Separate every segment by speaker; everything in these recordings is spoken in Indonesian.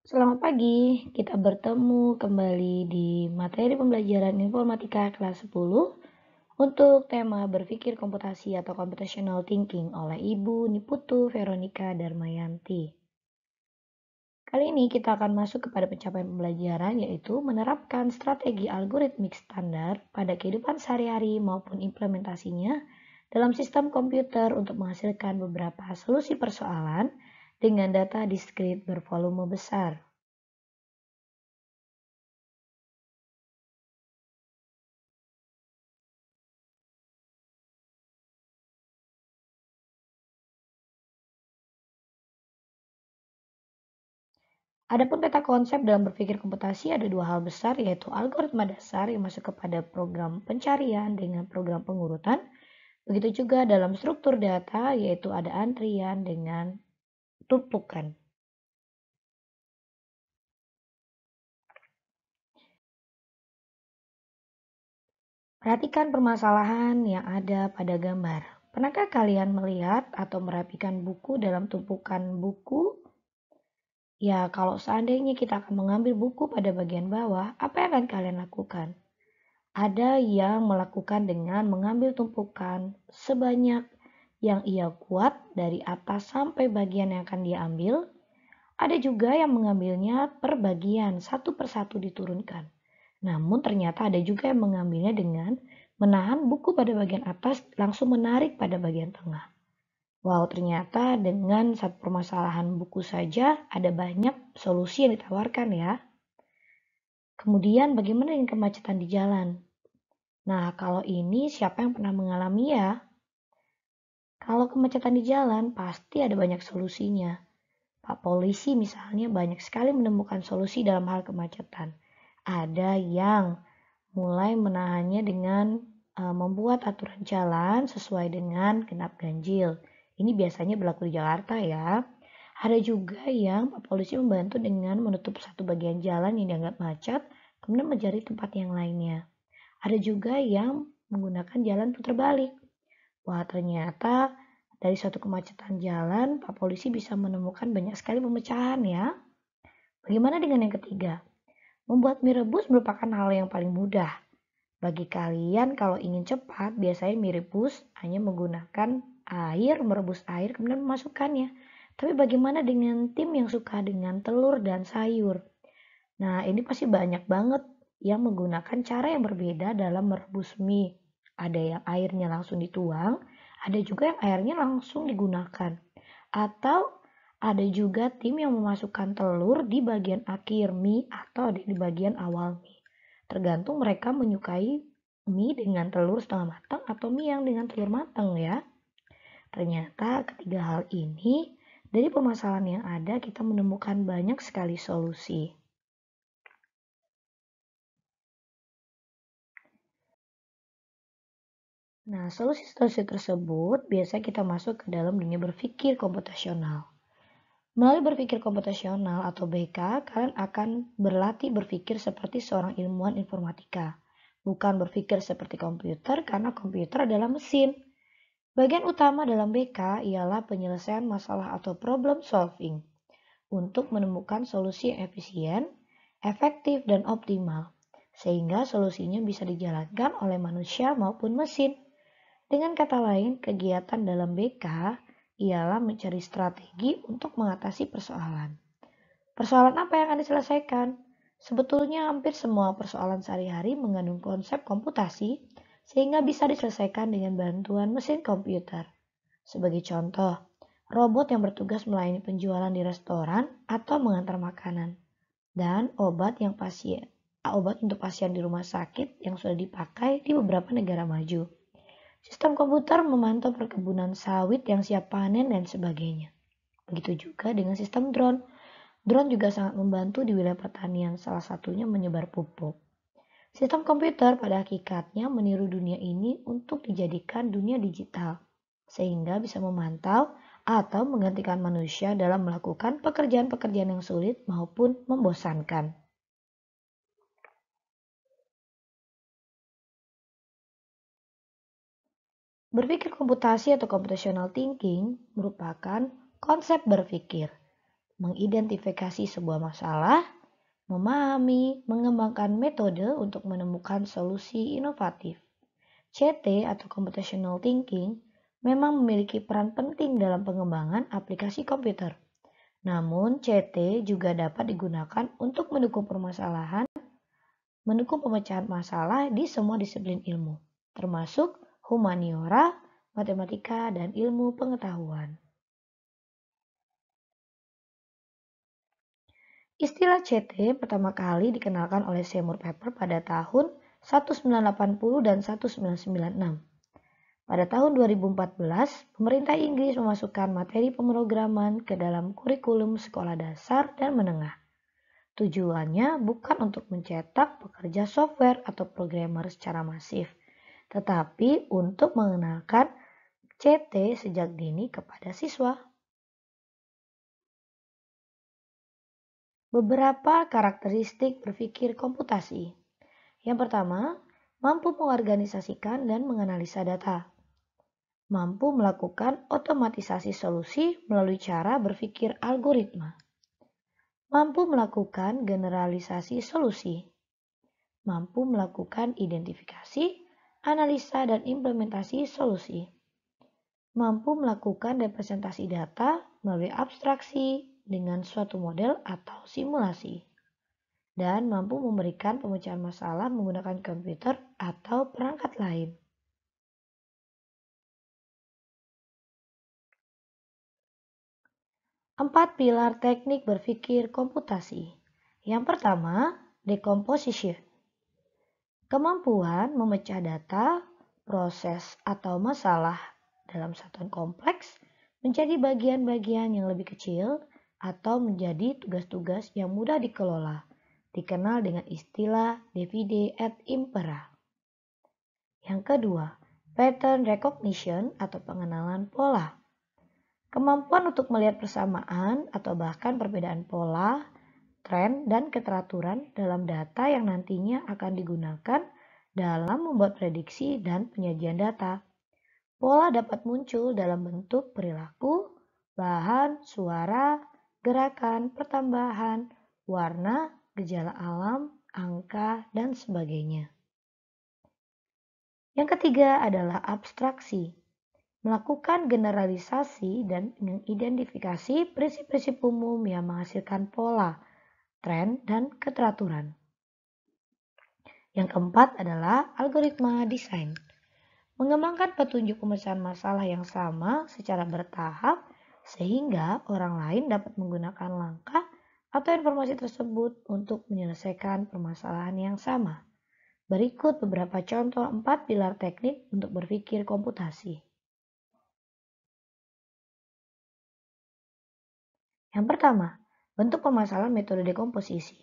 Speaker 1: Selamat pagi, kita bertemu kembali di materi pembelajaran informatika kelas 10 untuk tema berpikir komputasi atau computational thinking oleh Ibu Niputu Veronica Darmayanti. Kali ini kita akan masuk kepada pencapaian pembelajaran yaitu menerapkan strategi algoritmik standar pada kehidupan sehari-hari maupun implementasinya dalam sistem komputer untuk menghasilkan beberapa solusi persoalan dengan data diskrit bervolume besar. Adapun peta konsep dalam berpikir komputasi ada dua hal besar, yaitu algoritma dasar yang masuk kepada program pencarian dengan program pengurutan. Begitu juga dalam struktur data, yaitu ada antrian dengan tumpukan. Perhatikan permasalahan yang ada pada gambar. Pernahkah kalian melihat atau merapikan buku dalam tumpukan buku? Ya, kalau seandainya kita akan mengambil buku pada bagian bawah, apa yang akan kalian lakukan? Ada yang melakukan dengan mengambil tumpukan sebanyak yang ia kuat dari atas sampai bagian yang akan dia ambil. Ada juga yang mengambilnya per bagian, satu persatu diturunkan. Namun ternyata ada juga yang mengambilnya dengan menahan buku pada bagian atas langsung menarik pada bagian tengah. Wow, ternyata dengan satu permasalahan buku saja ada banyak solusi yang ditawarkan ya. Kemudian bagaimana dengan kemacetan di jalan? Nah, kalau ini siapa yang pernah mengalami ya? Kalau kemacetan di jalan, pasti ada banyak solusinya. Pak Polisi misalnya banyak sekali menemukan solusi dalam hal kemacetan. Ada yang mulai menahannya dengan membuat aturan jalan sesuai dengan genap ganjil. Ini biasanya berlaku di Jakarta ya. Ada juga yang Pak Polisi membantu dengan menutup satu bagian jalan yang dianggap macet, kemudian mencari tempat yang lainnya. Ada juga yang menggunakan jalan putar balik. Wah, ternyata dari suatu kemacetan jalan, Pak Polisi bisa menemukan banyak sekali pemecahan ya. Bagaimana dengan yang ketiga? Membuat mie rebus merupakan hal yang paling mudah. Bagi kalian kalau ingin cepat, biasanya mie rebus hanya menggunakan air, merebus air kemudian memasukkannya. Tapi bagaimana dengan tim yang suka dengan telur dan sayur? Nah, ini pasti banyak banget yang menggunakan cara yang berbeda dalam merebus mie. Ada yang airnya langsung dituang, ada juga yang airnya langsung digunakan. Atau ada juga tim yang memasukkan telur di bagian akhir mie atau di bagian awal mie. Tergantung mereka menyukai mie dengan telur setengah matang atau mie yang dengan telur matang ya. Ternyata ketiga hal ini dari permasalahan yang ada kita menemukan banyak sekali solusi. Nah, solusi-solusi tersebut biasanya kita masuk ke dalam dunia berpikir komputasional. Melalui berpikir komputasional atau BK, kalian akan berlatih berpikir seperti seorang ilmuwan informatika. Bukan berpikir seperti komputer karena komputer adalah mesin. Bagian utama dalam BK ialah penyelesaian masalah atau problem solving untuk menemukan solusi yang efisien, efektif, dan optimal. Sehingga solusinya bisa dijalankan oleh manusia maupun mesin. Dengan kata lain, kegiatan dalam BK ialah mencari strategi untuk mengatasi persoalan. Persoalan apa yang akan diselesaikan? Sebetulnya hampir semua persoalan sehari-hari mengandung konsep komputasi sehingga bisa diselesaikan dengan bantuan mesin komputer. Sebagai contoh, robot yang bertugas melayani penjualan di restoran atau mengantar makanan, dan obat untuk pasien di rumah sakit yang sudah dipakai di beberapa negara maju. Sistem komputer memantau perkebunan sawit yang siap panen dan sebagainya. Begitu juga dengan sistem drone. Drone juga sangat membantu di wilayah pertanian, salah satunya menyebar pupuk. Sistem komputer pada hakikatnya meniru dunia ini untuk dijadikan dunia digital, sehingga bisa memantau atau menggantikan manusia dalam melakukan pekerjaan-pekerjaan yang sulit maupun membosankan. Berpikir komputasi atau computational thinking merupakan konsep berpikir mengidentifikasi sebuah masalah, memahami, mengembangkan metode untuk menemukan solusi inovatif. CT atau Computational Thinking memang memiliki peran penting dalam pengembangan aplikasi komputer. Namun, CT juga dapat digunakan untuk mendukung pemecahan masalah di semua disiplin ilmu, termasuk humaniora, matematika, dan ilmu pengetahuan. Istilah CT pertama kali dikenalkan oleh Seymour Papert pada tahun 1980 dan 1996. Pada tahun 2014, pemerintah Inggris memasukkan materi pemrograman ke dalam kurikulum sekolah dasar dan menengah. Tujuannya bukan untuk mencetak pekerja software atau programmer secara masif, tetapi untuk mengenalkan CT sejak dini kepada siswa. Beberapa karakteristik berpikir komputasi. Yang pertama, mampu mengorganisasikan dan menganalisa data. Mampu melakukan otomatisasi solusi melalui cara berpikir algoritma. Mampu melakukan generalisasi solusi. Mampu melakukan identifikasi, analisa, dan implementasi solusi. Mampu melakukan representasi data melalui abstraksi dengan suatu model atau simulasi. Dan mampu memberikan pemecahan masalah menggunakan komputer atau perangkat lain. Empat pilar teknik berpikir komputasi. Yang pertama, decomposition. Kemampuan memecah data, proses, atau masalah dalam satuan kompleks menjadi bagian-bagian yang lebih kecil atau menjadi tugas-tugas yang mudah dikelola, dikenal dengan istilah divide et impera. Yang kedua, pattern recognition atau pengenalan pola. Kemampuan untuk melihat persamaan atau bahkan perbedaan pola, tren, dan keteraturan dalam data yang nantinya akan digunakan dalam membuat prediksi dan penyajian data. Pola dapat muncul dalam bentuk perilaku, bahan, suara, gerakan, pertambahan, warna, gejala alam, angka, dan sebagainya. Yang ketiga adalah abstraksi. Melakukan generalisasi dan mengidentifikasi prinsip-prinsip umum yang menghasilkan pola, tren, dan keteraturan. Yang keempat adalah algoritma desain. Mengembangkan petunjuk pemecahan masalah yang sama secara bertahap sehingga orang lain dapat menggunakan langkah atau informasi tersebut untuk menyelesaikan permasalahan yang sama. Berikut beberapa contoh 4 pilar teknik untuk berpikir komputasi. Yang pertama, bentuk permasalahan metode dekomposisi.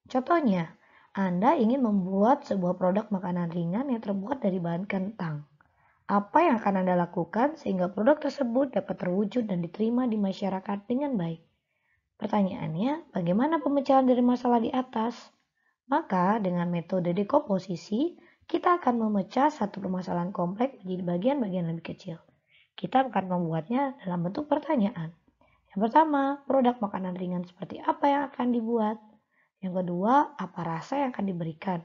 Speaker 1: Contohnya, Anda ingin membuat sebuah produk makanan ringan yang terbuat dari bahan kentang. Apa yang akan Anda lakukan sehingga produk tersebut dapat terwujud dan diterima di masyarakat dengan baik? Pertanyaannya, bagaimana pemecahan dari masalah di atas? Maka dengan metode dekomposisi, kita akan memecah satu permasalahan kompleks menjadi bagian-bagian lebih kecil. Kita akan membuatnya dalam bentuk pertanyaan. Yang pertama, produk makanan ringan seperti apa yang akan dibuat? Yang kedua, apa rasa yang akan diberikan?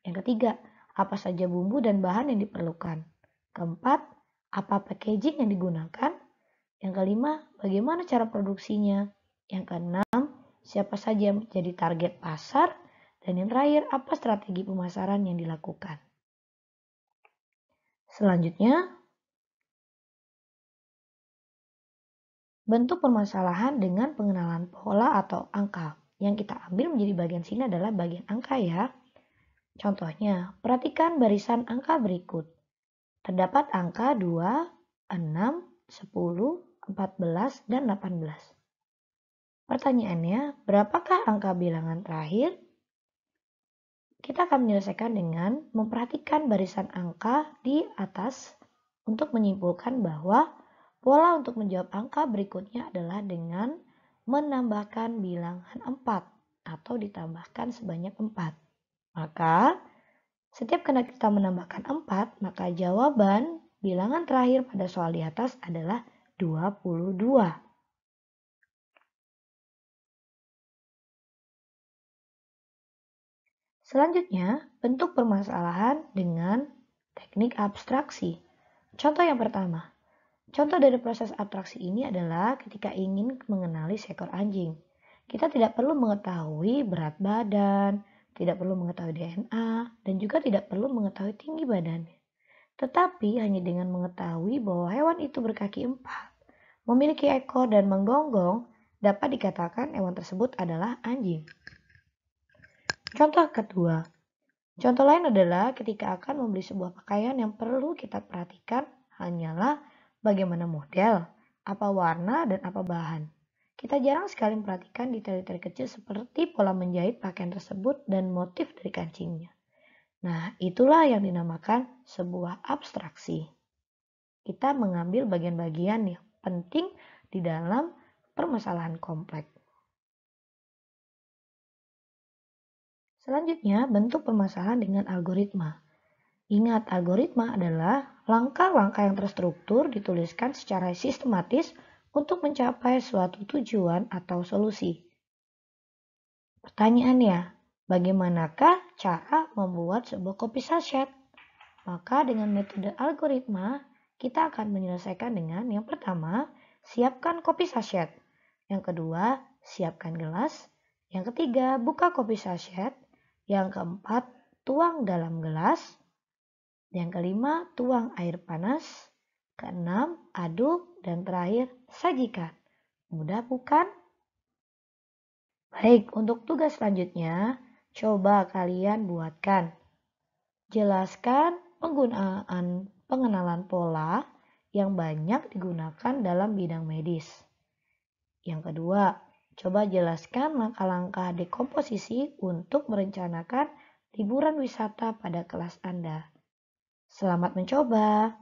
Speaker 1: Yang ketiga, apa saja bumbu dan bahan yang diperlukan? Keempat, apa packaging yang digunakan? Yang kelima, bagaimana cara produksinya? Yang keenam, siapa saja yang menjadi target pasar? Dan yang terakhir, apa strategi pemasaran yang dilakukan? Selanjutnya, bentuk permasalahan dengan pengenalan pola atau angka. Yang kita ambil menjadi bagian sini adalah bagian angka ya. Contohnya, perhatikan barisan angka berikut. Terdapat angka 2, 6, 10, 14, dan 18. Pertanyaannya, berapakah angka bilangan terakhir? Kita akan menyelesaikan dengan memperhatikan barisan angka di atas untuk menyimpulkan bahwa pola untuk menjawab angka berikutnya adalah dengan menambahkan bilangan 4 atau ditambahkan sebanyak 4. Maka, setiap kali kita menambahkan 4, maka jawaban bilangan terakhir pada soal di atas adalah 22. Selanjutnya, bentuk permasalahan dengan teknik abstraksi. Contoh yang pertama, contoh dari proses abstraksi ini adalah ketika ingin mengenali seekor anjing. Kita tidak perlu mengetahui berat badan, tidak perlu mengetahui DNA, dan juga tidak perlu mengetahui tinggi badannya. Tetapi hanya dengan mengetahui bahwa hewan itu berkaki 4, memiliki ekor dan menggonggong, dapat dikatakan hewan tersebut adalah anjing. Contoh kedua, contoh lain adalah ketika akan membeli sebuah pakaian yang perlu kita perhatikan hanyalah bagaimana model, apa warna, dan apa bahan. Kita jarang sekali memperhatikan detail-detail kecil seperti pola menjahit pakaian tersebut dan motif dari kancingnya. Nah, itulah yang dinamakan sebuah abstraksi. Kita mengambil bagian-bagian yang penting di dalam permasalahan kompleks. Selanjutnya, bentuk permasalahan dengan algoritma. Ingat, algoritma adalah langkah-langkah yang terstruktur dituliskan secara sistematis untuk mencapai suatu tujuan atau solusi. Pertanyaannya, bagaimanakah cara membuat sebuah kopi saset? Maka dengan metode algoritma, kita akan menyelesaikan dengan yang pertama, siapkan kopi saset. Yang kedua, siapkan gelas. Yang ketiga, buka kopi saset. Yang keempat, tuang dalam gelas. Yang kelima, tuang air panas. Keenam, aduk. Dan terakhir, sajikan. Mudah bukan? Baik, untuk tugas selanjutnya, coba kalian buatkan. Jelaskan penggunaan pengenalan pola yang banyak digunakan dalam bidang medis. Yang kedua, coba jelaskan langkah-langkah dekomposisi untuk merencanakan liburan wisata pada kelas Anda. Selamat mencoba.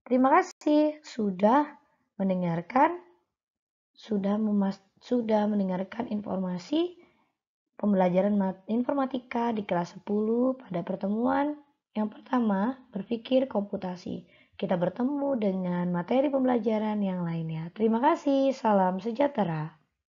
Speaker 1: Terima kasih mendengarkan, sudah mendengarkan informasi pembelajaran informatika di kelas 10 pada pertemuan yang pertama, berpikir komputasi. Kita bertemu dengan materi pembelajaran yang lainnya. Terima kasih, salam sejahtera.